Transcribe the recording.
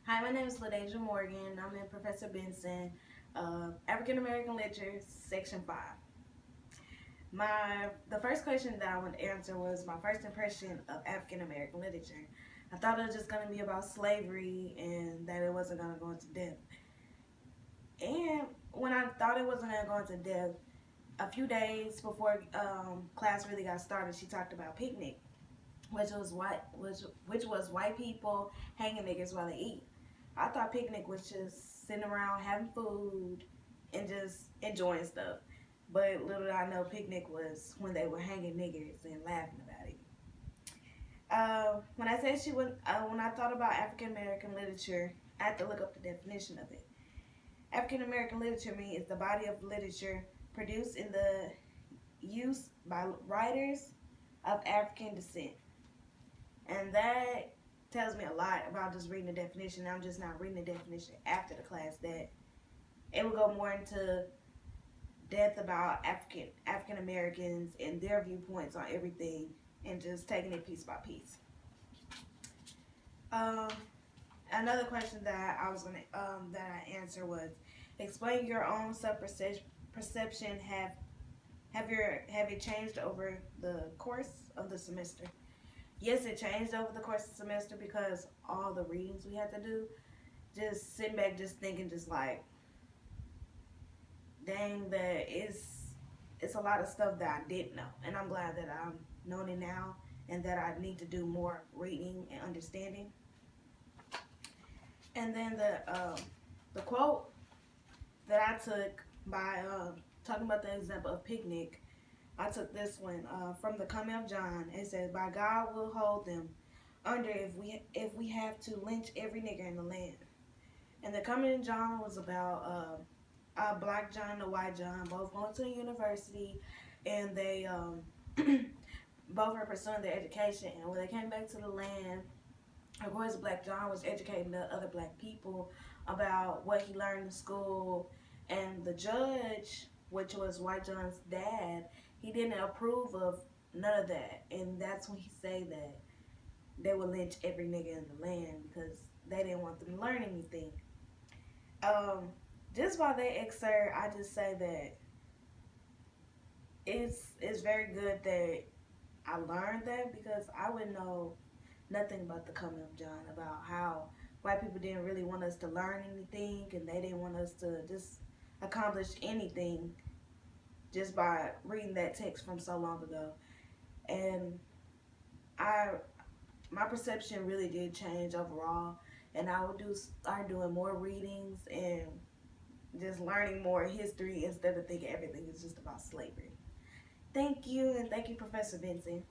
Hi, my name is LaDeja Morgan. I'm in Professor Benson, African American Literature, Section 5. The first question that I want to answer was my first impression of African American literature. I thought it was just going to be about slavery and that it wasn't going to go into depth. And when I thought it wasn't going to go into depth, a few days before class really got started, she talked about picnic, which was white people hanging niggas while they eat. I thought picnic was just sitting around having food and just enjoying stuff. But little did I know picnic was when they were hanging niggers and laughing about it. When I thought about African American literature, I had to look up the definition of it. African American literature means the body of literature produced in the use by writers of African descent. And that tells me a lot about just reading the definition. I'm just not reading the definition after the class. That it will go more into depth about African Americans and their viewpoints on everything, and just taking it piece by piece. Um, Another question that I answer was, explain your own self perception. Have it changed over the course of the semester? Yes, it changed over the course of the semester because all the readings we had to do. Just sitting back, just thinking, just like, dang, that it's a lot of stuff that I didn't know, and I'm glad that I'm knowing it now, and that I need to do more reading and understanding. And then the quote that I took by talking about the example of picnic, I took this one from the Coming of John. It says, "By God will hold them under if we have to lynch every nigger in the land." And the Coming of John was about a black John and a white John, both going to the university, and they both were pursuing their education. And when they came back to the land, of course, Black John was educating the other black people about what he learned in school, and the judge, which was White John's dad, he didn't approve of none of that, and that's when he say that they would lynch every nigga in the land because they didn't want them to learn anything. Um, just by that excerpt, I just say that it's very good that I learned that, because I wouldn't know nothing about the Coming of John, about how white people didn't really want us to learn anything, and they didn't want us to just accomplish anything just by reading that text from so long ago. And I my perception really did change overall, and I would start doing more readings and just learning more history instead of thinking everything is just about slavery. Thank you, and thank you, Professor Benson.